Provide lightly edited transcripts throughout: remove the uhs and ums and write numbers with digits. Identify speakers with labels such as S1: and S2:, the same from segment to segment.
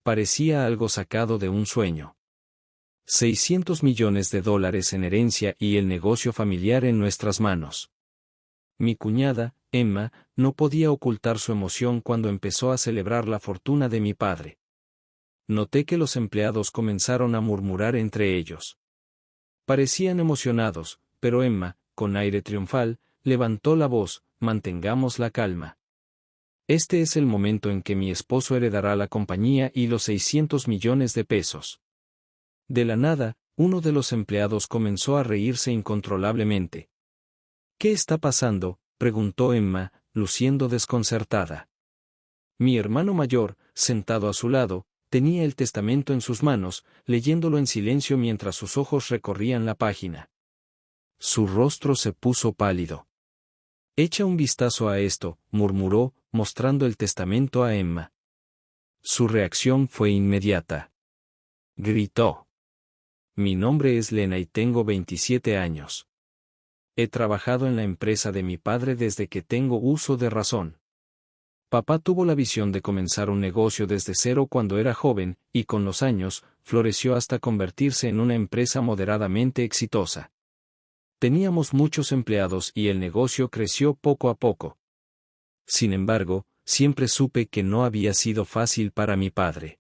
S1: parecía algo sacado de un sueño. $600 millones en herencia y el negocio familiar en nuestras manos. Mi cuñada, Emma, no podía ocultar su emoción cuando empezó a celebrar la fortuna de mi padre. Noté que los empleados comenzaron a murmurar entre ellos. Parecían emocionados, pero Emma, con aire triunfal, levantó la voz: mantengamos la calma. Este es el momento en que mi esposo heredará la compañía y los $600 millones. De la nada, uno de los empleados comenzó a reírse incontrolablemente. ¿Qué está pasando?, preguntó Emma, luciendo desconcertada. Mi hermano mayor, sentado a su lado, tenía el testamento en sus manos, leyéndolo en silencio mientras sus ojos recorrían la página. Su rostro se puso pálido. Echa un vistazo a esto, murmuró, mostrando el testamento a Emma. Su reacción fue inmediata. Gritó: Mi nombre es Lena y tengo 27 años. He trabajado en la empresa de mi padre desde que tengo uso de razón. Papá tuvo la visión de comenzar un negocio desde cero cuando era joven, y con los años, floreció hasta convertirse en una empresa moderadamente exitosa. Teníamos muchos empleados y el negocio creció poco a poco. Sin embargo, siempre supe que no había sido fácil para mi padre.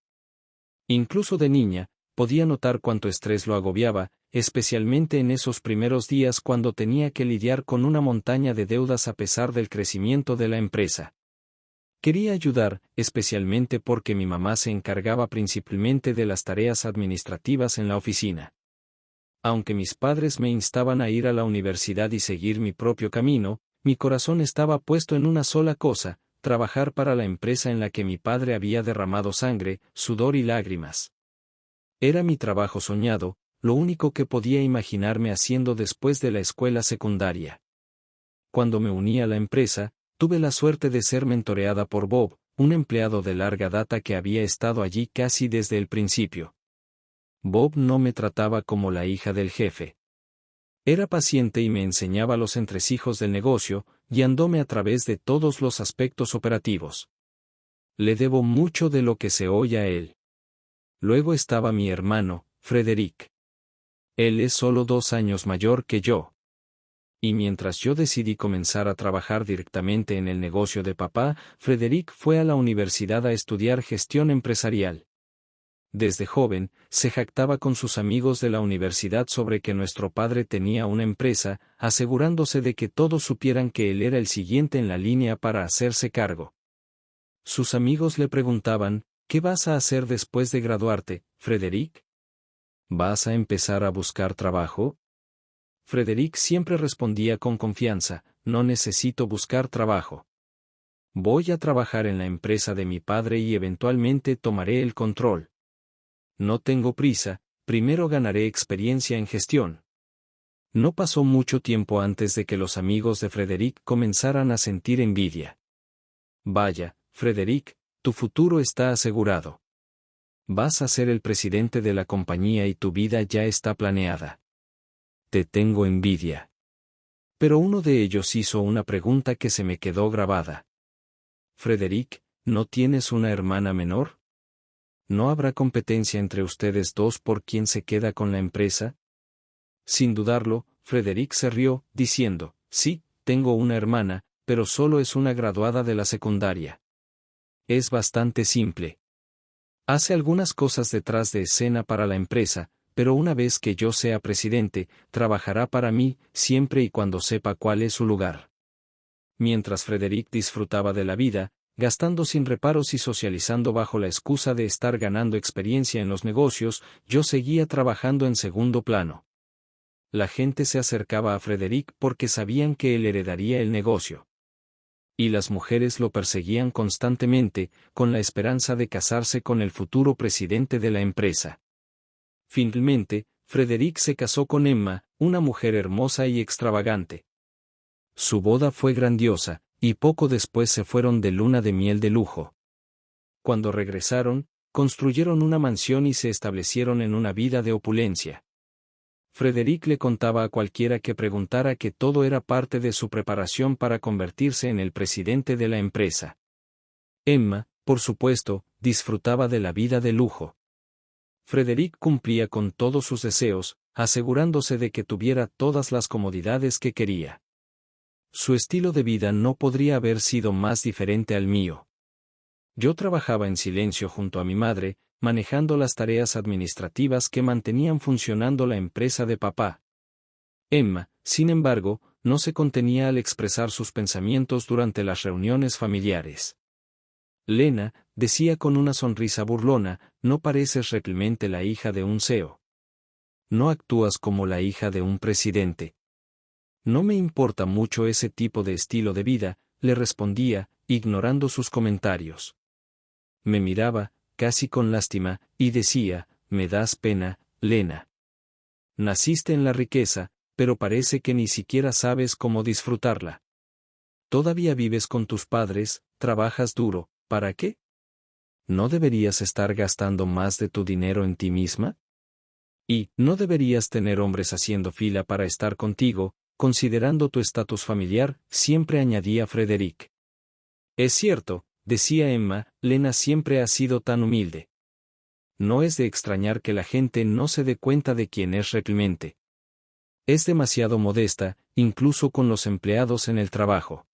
S1: Incluso de niña, podía notar cuánto estrés lo agobiaba, especialmente en esos primeros días cuando tenía que lidiar con una montaña de deudas a pesar del crecimiento de la empresa. Quería ayudar, especialmente porque mi mamá se encargaba principalmente de las tareas administrativas en la oficina. Aunque mis padres me instaban a ir a la universidad y seguir mi propio camino, mi corazón estaba puesto en una sola cosa: trabajar para la empresa en la que mi padre había derramado sangre, sudor y lágrimas. Era mi trabajo soñado, lo único que podía imaginarme haciendo después de la escuela secundaria. Cuando me uní a la empresa, tuve la suerte de ser mentoreada por Bob, un empleado de larga data que había estado allí casi desde el principio. Bob no me trataba como la hija del jefe. Era paciente y me enseñaba los entresijos del negocio, guiándome a través de todos los aspectos operativos. Le debo mucho de lo que se oye a él. Luego estaba mi hermano, Frederick. Él es solo 2 años mayor que yo. Y mientras yo decidí comenzar a trabajar directamente en el negocio de papá, Frederick fue a la universidad a estudiar gestión empresarial. Desde joven, se jactaba con sus amigos de la universidad sobre que nuestro padre tenía una empresa, asegurándose de que todos supieran que él era el siguiente en la línea para hacerse cargo. Sus amigos le preguntaban: ¿qué vas a hacer después de graduarte, Frederick? ¿Vas a empezar a buscar trabajo? Frederick siempre respondía con confianza: no necesito buscar trabajo. Voy a trabajar en la empresa de mi padre y eventualmente tomaré el control. No tengo prisa, primero ganaré experiencia en gestión. No pasó mucho tiempo antes de que los amigos de Frederick comenzaran a sentir envidia. Vaya, Frederick, tu futuro está asegurado. Vas a ser el presidente de la compañía y tu vida ya está planeada. Te tengo envidia. Pero uno de ellos hizo una pregunta que se me quedó grabada. Frederick, ¿no tienes una hermana menor? ¿No habrá competencia entre ustedes dos por quién se queda con la empresa? Sin dudarlo, Frederick se rió, diciendo: sí, tengo una hermana, pero solo es una graduada de la secundaria. Es bastante simple. Hace algunas cosas detrás de escena para la empresa, pero una vez que yo sea presidente, trabajará para mí, siempre y cuando sepa cuál es su lugar. Mientras Frederick disfrutaba de la vida, gastando sin reparos y socializando bajo la excusa de estar ganando experiencia en los negocios, yo seguía trabajando en segundo plano. La gente se acercaba a Frederick porque sabían que él heredaría el negocio. Y las mujeres lo perseguían constantemente, con la esperanza de casarse con el futuro presidente de la empresa. Finalmente, Frederick se casó con Emma, una mujer hermosa y extravagante. Su boda fue grandiosa, y poco después se fueron de luna de miel de lujo. Cuando regresaron, construyeron una mansión y se establecieron en una vida de opulencia. Frederick le contaba a cualquiera que preguntara que todo era parte de su preparación para convertirse en el presidente de la empresa. Emma, por supuesto, disfrutaba de la vida de lujo. Frédéric cumplía con todos sus deseos, asegurándose de que tuviera todas las comodidades que quería. Su estilo de vida no podría haber sido más diferente al mío. Yo trabajaba en silencio junto a mi madre, manejando las tareas administrativas que mantenían funcionando la empresa de papá. Emma, sin embargo, no se contenía al expresar sus pensamientos durante las reuniones familiares. Lena, decía con una sonrisa burlona, no pareces realmente la hija de un CEO. No actúas como la hija de un presidente. No me importa mucho ese tipo de estilo de vida, le respondía, ignorando sus comentarios. Me miraba, casi con lástima, y decía, me das pena, Lena. Naciste en la riqueza, pero parece que ni siquiera sabes cómo disfrutarla. Todavía vives con tus padres, trabajas duro, ¿para qué? ¿No deberías estar gastando más de tu dinero en ti misma? Y, ¿no deberías tener hombres haciendo fila para estar contigo, considerando tu estatus familiar?, siempre añadía Frédéric. Es cierto, decía Emma, Lena siempre ha sido tan humilde. No es de extrañar que la gente no se dé cuenta de quién es realmente. Es demasiado modesta, incluso con los empleados en el trabajo.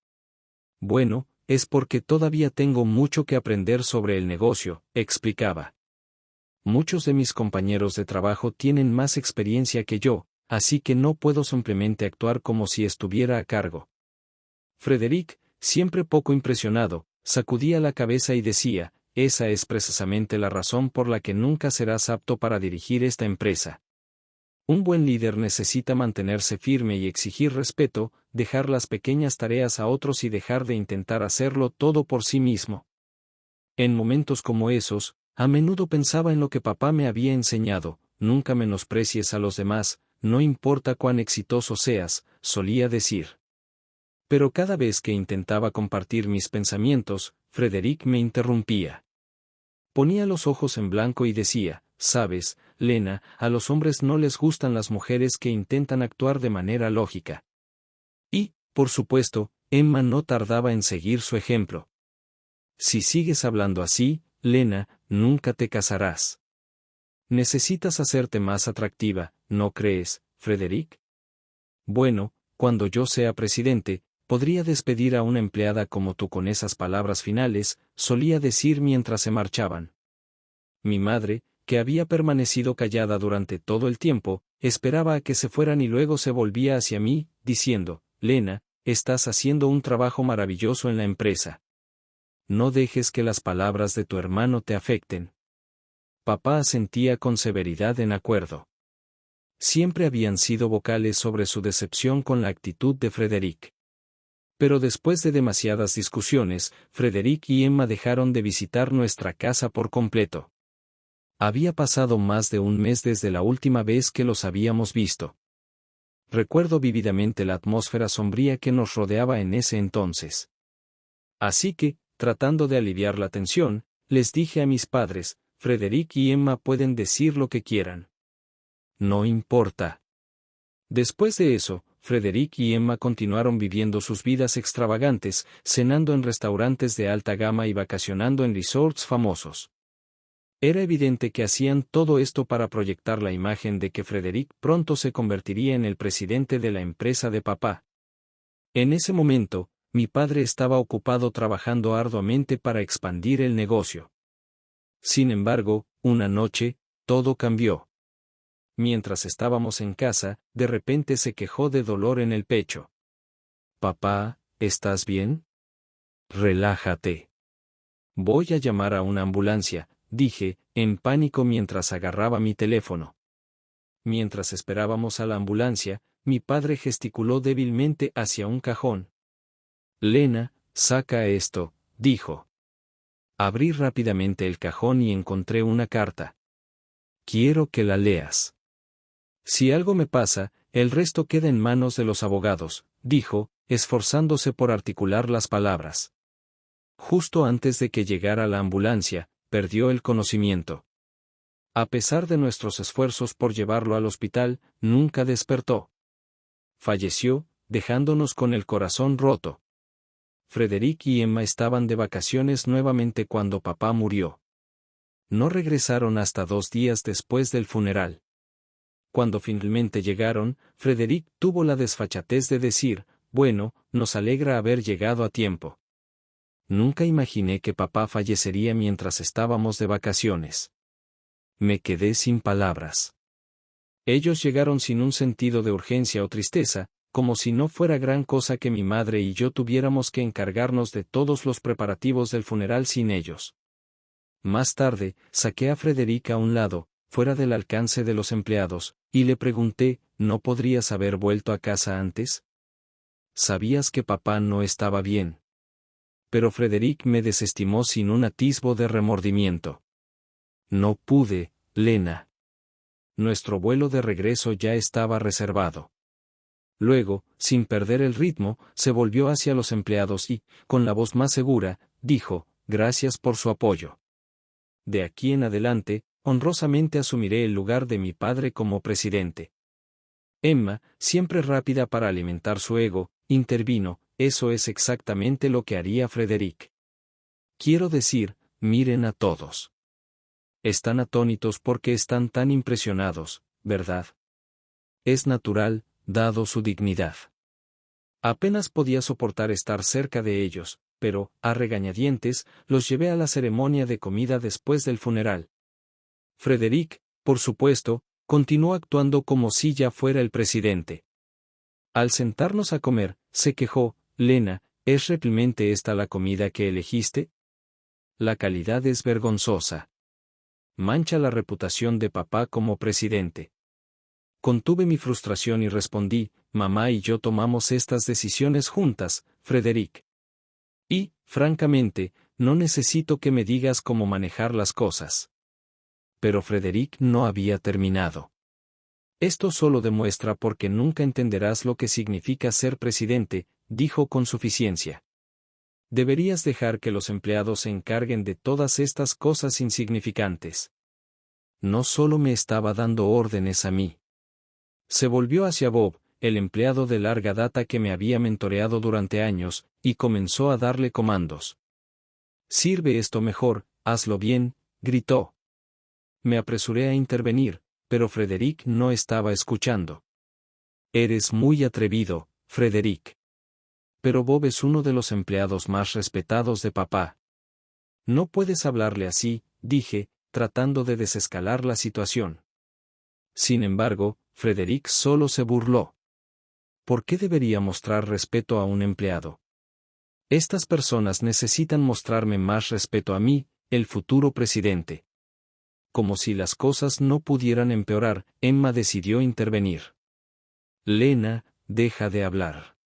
S1: Bueno, es porque todavía tengo mucho que aprender sobre el negocio, explicaba. Muchos de mis compañeros de trabajo tienen más experiencia que yo, así que no puedo simplemente actuar como si estuviera a cargo. Frédéric, siempre poco impresionado, sacudía la cabeza y decía, esa es precisamente la razón por la que nunca serás apto para dirigir esta empresa. Un buen líder necesita mantenerse firme y exigir respeto, dejar las pequeñas tareas a otros y dejar de intentar hacerlo todo por sí mismo. En momentos como esos, a menudo pensaba en lo que papá me había enseñado, nunca menosprecies a los demás, no importa cuán exitoso seas, solía decir. Pero cada vez que intentaba compartir mis pensamientos, Frédéric me interrumpía. Ponía los ojos en blanco y decía, sabes, Lena, a los hombres no les gustan las mujeres que intentan actuar de manera lógica. Y, por supuesto, Emma no tardaba en seguir su ejemplo. Si sigues hablando así, Lena, nunca te casarás. Necesitas hacerte más atractiva, ¿no crees, Frédéric? Bueno, cuando yo sea presidente, podría despedir a una empleada como tú con esas palabras finales, solía decir mientras se marchaban. Mi madre, que había permanecido callada durante todo el tiempo, esperaba a que se fueran y luego se volvía hacia mí, diciendo, Lena, estás haciendo un trabajo maravilloso en la empresa. No dejes que las palabras de tu hermano te afecten. Papá asentía con severidad en acuerdo. Siempre habían sido vocales sobre su decepción con la actitud de Frédéric. Pero después de demasiadas discusiones, Frédéric y Emma dejaron de visitar nuestra casa por completo. Había pasado más de un mes desde la última vez que los habíamos visto. Recuerdo vívidamente la atmósfera sombría que nos rodeaba en ese entonces. Así que, tratando de aliviar la tensión, les dije a mis padres, Frédéric y Emma pueden decir lo que quieran. No importa. Después de eso, Frédéric y Emma continuaron viviendo sus vidas extravagantes, cenando en restaurantes de alta gama y vacacionando en resorts famosos. Era evidente que hacían todo esto para proyectar la imagen de que Frédéric pronto se convertiría en el presidente de la empresa de papá. En ese momento, mi padre estaba ocupado trabajando arduamente para expandir el negocio. Sin embargo, una noche, todo cambió. Mientras estábamos en casa, de repente se quejó de dolor en el pecho. Papá, ¿estás bien? Relájate. Voy a llamar a una ambulancia, dije, en pánico mientras agarraba mi teléfono. Mientras esperábamos a la ambulancia, mi padre gesticuló débilmente hacia un cajón. Lena, saca esto, dijo. Abrí rápidamente el cajón y encontré una carta. Quiero que la leas. Si algo me pasa, el resto queda en manos de los abogados, dijo, esforzándose por articular las palabras. Justo antes de que llegara la ambulancia, perdió el conocimiento. A pesar de nuestros esfuerzos por llevarlo al hospital, nunca despertó. Falleció, dejándonos con el corazón roto. Frederick y Emma estaban de vacaciones nuevamente cuando papá murió. No regresaron hasta 2 días después del funeral. Cuando finalmente llegaron, Frederick tuvo la desfachatez de decir, bueno, nos alegra haber llegado a tiempo. Nunca imaginé que papá fallecería mientras estábamos de vacaciones. Me quedé sin palabras. Ellos llegaron sin un sentido de urgencia o tristeza, como si no fuera gran cosa que mi madre y yo tuviéramos que encargarnos de todos los preparativos del funeral sin ellos. Más tarde, saqué a Frederick a un lado, fuera del alcance de los empleados, y le pregunté, ¿no podrías haber vuelto a casa antes? Sabías que papá no estaba bien. Pero Frederick me desestimó sin un atisbo de remordimiento. No pude, Lena. Nuestro vuelo de regreso ya estaba reservado. Luego, sin perder el ritmo, se volvió hacia los empleados y, con la voz más segura, dijo, gracias por su apoyo. De aquí en adelante, honrosamente asumiré el lugar de mi padre como presidente. Emma, siempre rápida para alimentar su ego, intervino, eso es exactamente lo que haría Frederick. Quiero decir, miren a todos. Están atónitos porque están tan impresionados, ¿verdad? Es natural, dado su dignidad. Apenas podía soportar estar cerca de ellos, pero, a regañadientes, los llevé a la ceremonia de comida después del funeral. Frederick, por supuesto, continuó actuando como si ya fuera el presidente. Al sentarnos a comer, se quejó, Lena, ¿es realmente esta la comida que elegiste? La calidad es vergonzosa. Mancha la reputación de papá como presidente. Contuve mi frustración y respondí, mamá y yo tomamos estas decisiones juntas, Frederick. Y, francamente, no necesito que me digas cómo manejar las cosas. Pero Frederick no había terminado. Esto solo demuestra porque nunca entenderás lo que significa ser presidente, dijo con suficiencia. Deberías dejar que los empleados se encarguen de todas estas cosas insignificantes. No solo me estaba dando órdenes a mí. Se volvió hacia Bob, el empleado de larga data que me había mentoreado durante años, y comenzó a darle comandos. Sirve esto mejor, hazlo bien, gritó. Me apresuré a intervenir, pero Frederick no estaba escuchando. Eres muy atrevido, Frederick. Pero Bob es uno de los empleados más respetados de papá. No puedes hablarle así, dije, tratando de desescalar la situación. Sin embargo, Frederick solo se burló. ¿Por qué debería mostrar respeto a un empleado? Estas personas necesitan mostrarme más respeto a mí, el futuro presidente. Como si las cosas no pudieran empeorar, Emma decidió intervenir. Lena, deja de hablar.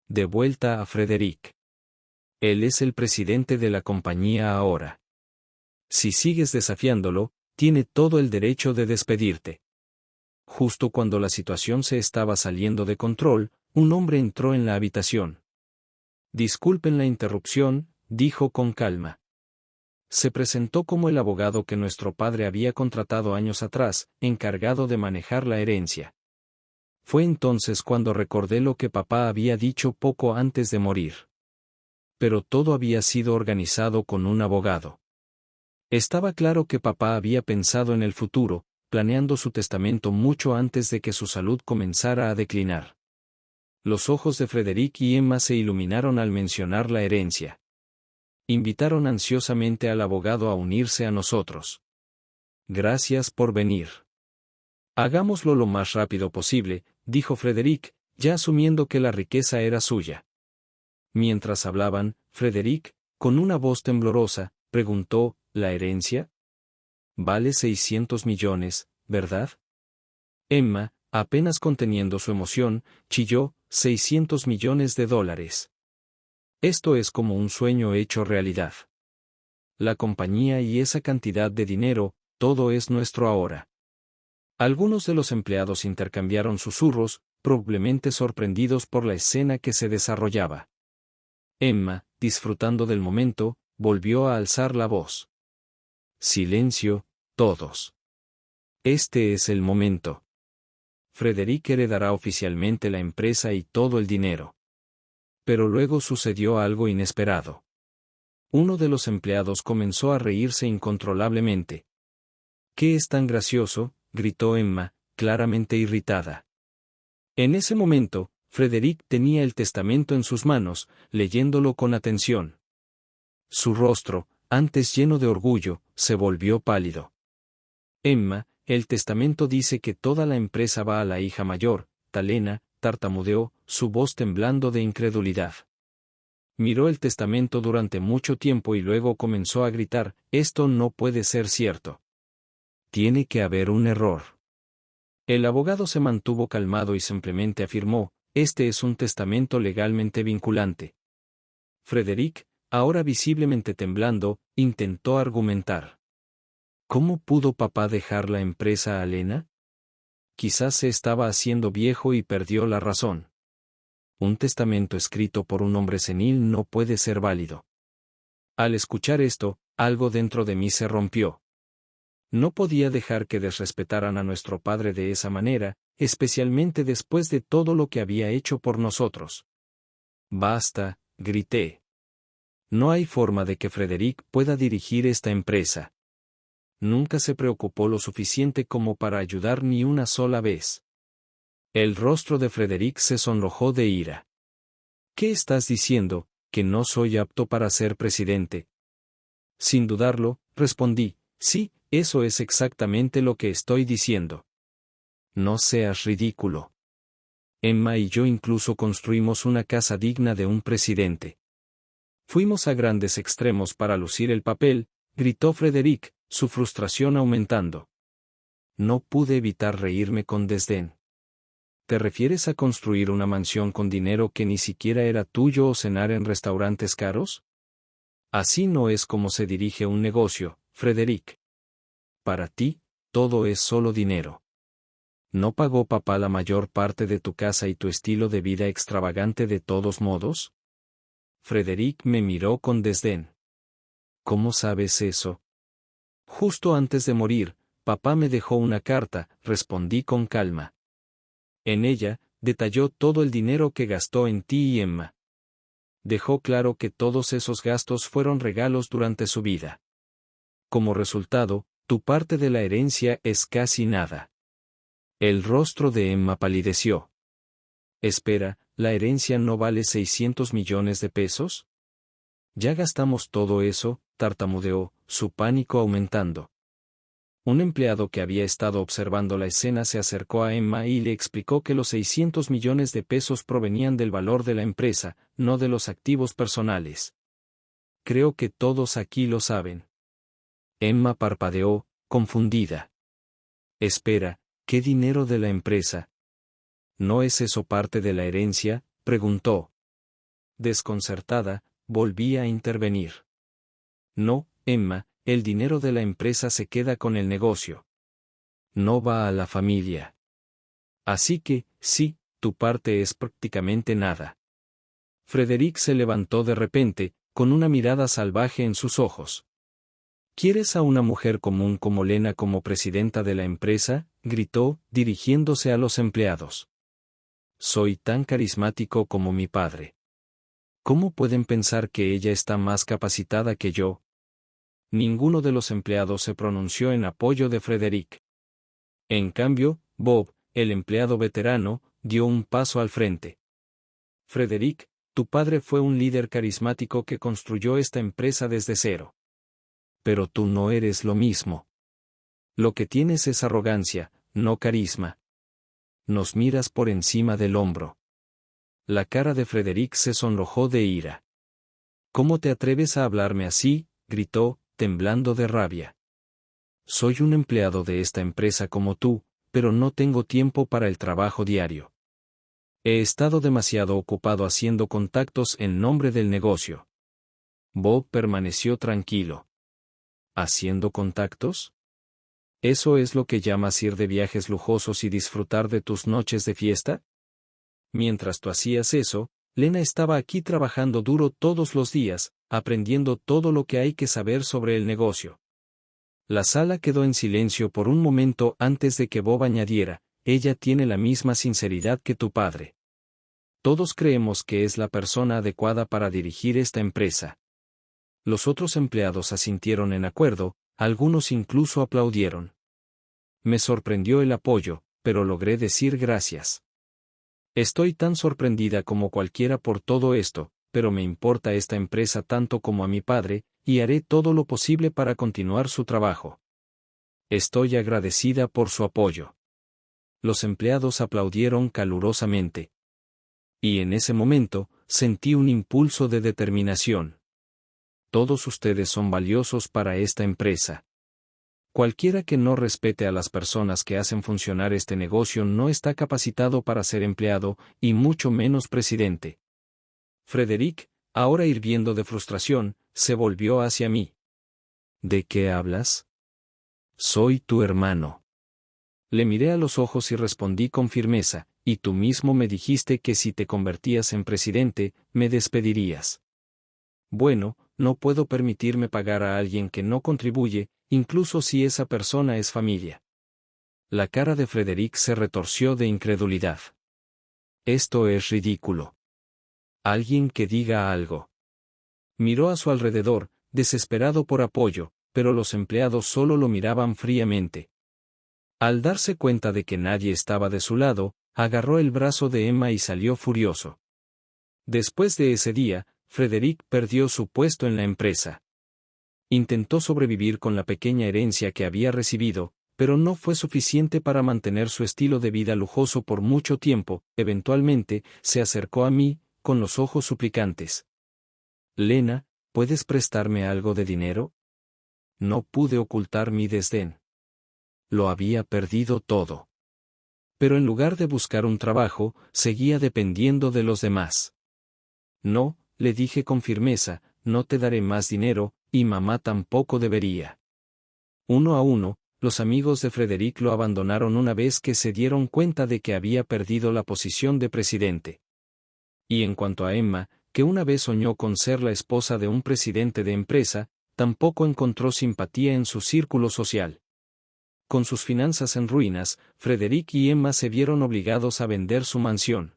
S1: De vuelta a Frederick. Él es el presidente de la compañía ahora. Si sigues desafiándolo, tiene todo el derecho de despedirte. Justo cuando la situación se estaba saliendo de control, un hombre entró en la habitación. Disculpen la interrupción, dijo con calma. Se presentó como el abogado que nuestro padre había contratado años atrás, encargado de manejar la herencia. Fue entonces cuando recordé lo que papá había dicho poco antes de morir. Pero todo había sido organizado con un abogado. Estaba claro que papá había pensado en el futuro, planeando su testamento mucho antes de que su salud comenzara a declinar. Los ojos de Frederick y Emma se iluminaron al mencionar la herencia. Invitaron ansiosamente al abogado a unirse a nosotros. Gracias por venir. Hagámoslo lo más rápido posible, dijo Frederick, ya asumiendo que la riqueza era suya. Mientras hablaban, Frederick, con una voz temblorosa, preguntó, ¿la herencia? Vale 600 millones, ¿verdad? Emma, apenas conteniendo su emoción, chilló, 600 millones de dólares. Esto es como un sueño hecho realidad. La compañía y esa cantidad de dinero, todo es nuestro ahora. Algunos de los empleados intercambiaron susurros, probablemente sorprendidos por la escena que se desarrollaba. Emma, disfrutando del momento, volvió a alzar la voz. Silencio, todos. Este es el momento. Frederick heredará oficialmente la empresa y todo el dinero. Pero luego sucedió algo inesperado. Uno de los empleados comenzó a reírse incontrolablemente. «¿Qué es tan gracioso?», gritó Emma, claramente irritada. En ese momento, Frederick tenía el testamento en sus manos, leyéndolo con atención. Su rostro, antes lleno de orgullo, se volvió pálido. «Emma, el testamento dice que toda la empresa va a la hija mayor», Talena, tartamudeó, su voz temblando de incredulidad. Miró el testamento durante mucho tiempo y luego comenzó a gritar: «Esto no puede ser cierto. Tiene que haber un error». El abogado se mantuvo calmado y simplemente afirmó: «Este es un testamento legalmente vinculante». Frederick, ahora visiblemente temblando, intentó argumentar. ¿Cómo pudo papá dejar la empresa a Lena? Quizás se estaba haciendo viejo y perdió la razón. Un testamento escrito por un hombre senil no puede ser válido. Al escuchar esto, algo dentro de mí se rompió. No podía dejar que desrespetaran a nuestro padre de esa manera, especialmente después de todo lo que había hecho por nosotros. «Basta», grité. «No hay forma de que Frederick pueda dirigir esta empresa. Nunca se preocupó lo suficiente como para ayudar ni una sola vez». El rostro de Frederick se sonrojó de ira. «¿Qué estás diciendo? ¿Que no soy apto para ser presidente?» Sin dudarlo, respondí: «Sí, eso es exactamente lo que estoy diciendo». «No seas ridículo. Emma y yo incluso construimos una casa digna de un presidente». «Fuimos a grandes extremos para lucir el papel», gritó Frederick, su frustración aumentando. No pude evitar reírme con desdén. ¿Te refieres a construir una mansión con dinero que ni siquiera era tuyo o cenar en restaurantes caros? Así no es como se dirige un negocio, Frederick. Para ti, todo es solo dinero. ¿No pagó papá la mayor parte de tu casa y tu estilo de vida extravagante de todos modos? Frederick me miró con desdén. ¿Cómo sabes eso? Justo antes de morir, papá me dejó una carta, respondí con calma. En ella, detalló todo el dinero que gastó en ti y Emma. Dejó claro que todos esos gastos fueron regalos durante su vida. Como resultado, tu parte de la herencia es casi nada. El rostro de Emma palideció. Espera, ¿la herencia no vale 600 millones de pesos? Ya gastamos todo eso, tartamudeó, su pánico aumentando. Un empleado que había estado observando la escena se acercó a Emma y le explicó que los 600 millones de pesos provenían del valor de la empresa, no de los activos personales. Creo que todos aquí lo saben. Emma parpadeó, confundida. Espera, ¿qué dinero de la empresa? ¿No es eso parte de la herencia?, preguntó. Desconcertada, volví a intervenir. No, Emma, el dinero de la empresa se queda con el negocio. No va a la familia. Así que, sí, tu parte es prácticamente nada. Frederick se levantó de repente, con una mirada salvaje en sus ojos. ¿Quieres a una mujer común como Lena como presidenta de la empresa?, gritó, dirigiéndose a los empleados. Soy tan carismático como mi padre. ¿Cómo pueden pensar que ella está más capacitada que yo? Ninguno de los empleados se pronunció en apoyo de Frederick. En cambio, Bob, el empleado veterano, dio un paso al frente. Frederick, tu padre fue un líder carismático que construyó esta empresa desde cero. Pero tú no eres lo mismo. Lo que tienes es arrogancia, no carisma. Nos miras por encima del hombro. La cara de Frederick se sonrojó de ira. ¿Cómo te atreves a hablarme así?, gritó, temblando de rabia. Soy un empleado de esta empresa como tú, pero no tengo tiempo para el trabajo diario. He estado demasiado ocupado haciendo contactos en nombre del negocio. Bob permaneció tranquilo. ¿Haciendo contactos? ¿Eso es lo que llamas ir de viajes lujosos y disfrutar de tus noches de fiesta? Mientras tú hacías eso, Lena estaba aquí trabajando duro todos los días, aprendiendo todo lo que hay que saber sobre el negocio. La sala quedó en silencio por un momento antes de que Bob añadiera: ella tiene la misma sinceridad que tu padre. Todos creemos que es la persona adecuada para dirigir esta empresa. Los otros empleados asintieron en acuerdo, algunos incluso aplaudieron. Me sorprendió el apoyo, pero logré decir gracias. Estoy tan sorprendida como cualquiera por todo esto, pero me importa esta empresa tanto como a mi padre, y haré todo lo posible para continuar su trabajo. Estoy agradecida por su apoyo. Los empleados aplaudieron calurosamente. Y en ese momento, sentí un impulso de determinación. Todos ustedes son valiosos para esta empresa. Cualquiera que no respete a las personas que hacen funcionar este negocio no está capacitado para ser empleado, y mucho menos presidente. Frederick, ahora hirviendo de frustración, se volvió hacia mí. ¿De qué hablas? Soy tu hermano. Le miré a los ojos y respondí con firmeza, y tú mismo me dijiste que si te convertías en presidente, me despedirías. Bueno, no puedo permitirme pagar a alguien que no contribuye, incluso si esa persona es familia. La cara de Frederick se retorció de incredulidad. Esto es ridículo. Alguien que diga algo. Miró a su alrededor, desesperado por apoyo, pero los empleados solo lo miraban fríamente. Al darse cuenta de que nadie estaba de su lado, agarró el brazo de Emma y salió furioso. Después de ese día, Frederick perdió su puesto en la empresa. Intentó sobrevivir con la pequeña herencia que había recibido, pero no fue suficiente para mantener su estilo de vida lujoso por mucho tiempo. Eventualmente, se acercó a mí, con los ojos suplicantes. Lena, ¿puedes prestarme algo de dinero? No pude ocultar mi desdén. Lo había perdido todo. Pero en lugar de buscar un trabajo, seguía dependiendo de los demás. No, le dije con firmeza, no te daré más dinero, y mamá tampoco debería. Uno a uno, los amigos de Frederick lo abandonaron una vez que se dieron cuenta de que había perdido la posición de presidente. Y en cuanto a Emma, que una vez soñó con ser la esposa de un presidente de empresa, tampoco encontró simpatía en su círculo social. Con sus finanzas en ruinas, Frederick y Emma se vieron obligados a vender su mansión.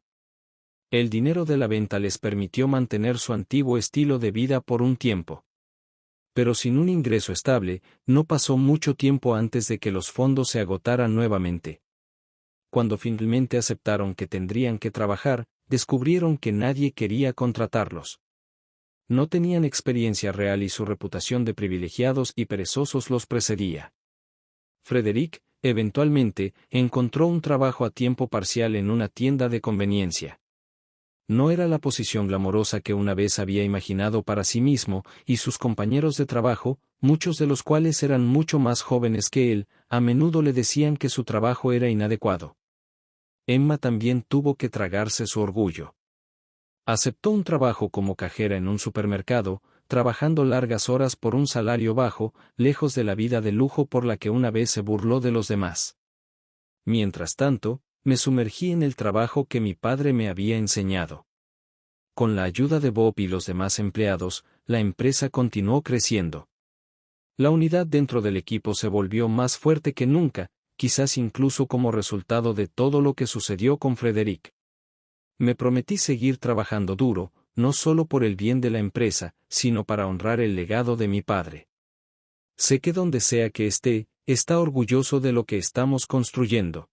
S1: El dinero de la venta les permitió mantener su antiguo estilo de vida por un tiempo. Pero sin un ingreso estable, no pasó mucho tiempo antes de que los fondos se agotaran nuevamente. Cuando finalmente aceptaron que tendrían que trabajar, descubrieron que nadie quería contratarlos. No tenían experiencia real y su reputación de privilegiados y perezosos los precedía. Frederick, eventualmente, encontró un trabajo a tiempo parcial en una tienda de conveniencia. No era la posición glamorosa que una vez había imaginado para sí mismo, y sus compañeros de trabajo, muchos de los cuales eran mucho más jóvenes que él, a menudo le decían que su trabajo era inadecuado. Emma también tuvo que tragarse su orgullo. Aceptó un trabajo como cajera en un supermercado, trabajando largas horas por un salario bajo, lejos de la vida de lujo por la que una vez se burló de los demás. Mientras tanto, me sumergí en el trabajo que mi padre me había enseñado. Con la ayuda de Bob y los demás empleados, la empresa continuó creciendo. La unidad dentro del equipo se volvió más fuerte que nunca, quizás incluso como resultado de todo lo que sucedió con Frederick. Me prometí seguir trabajando duro, no solo por el bien de la empresa, sino para honrar el legado de mi padre. Sé que donde sea que esté, está orgulloso de lo que estamos construyendo.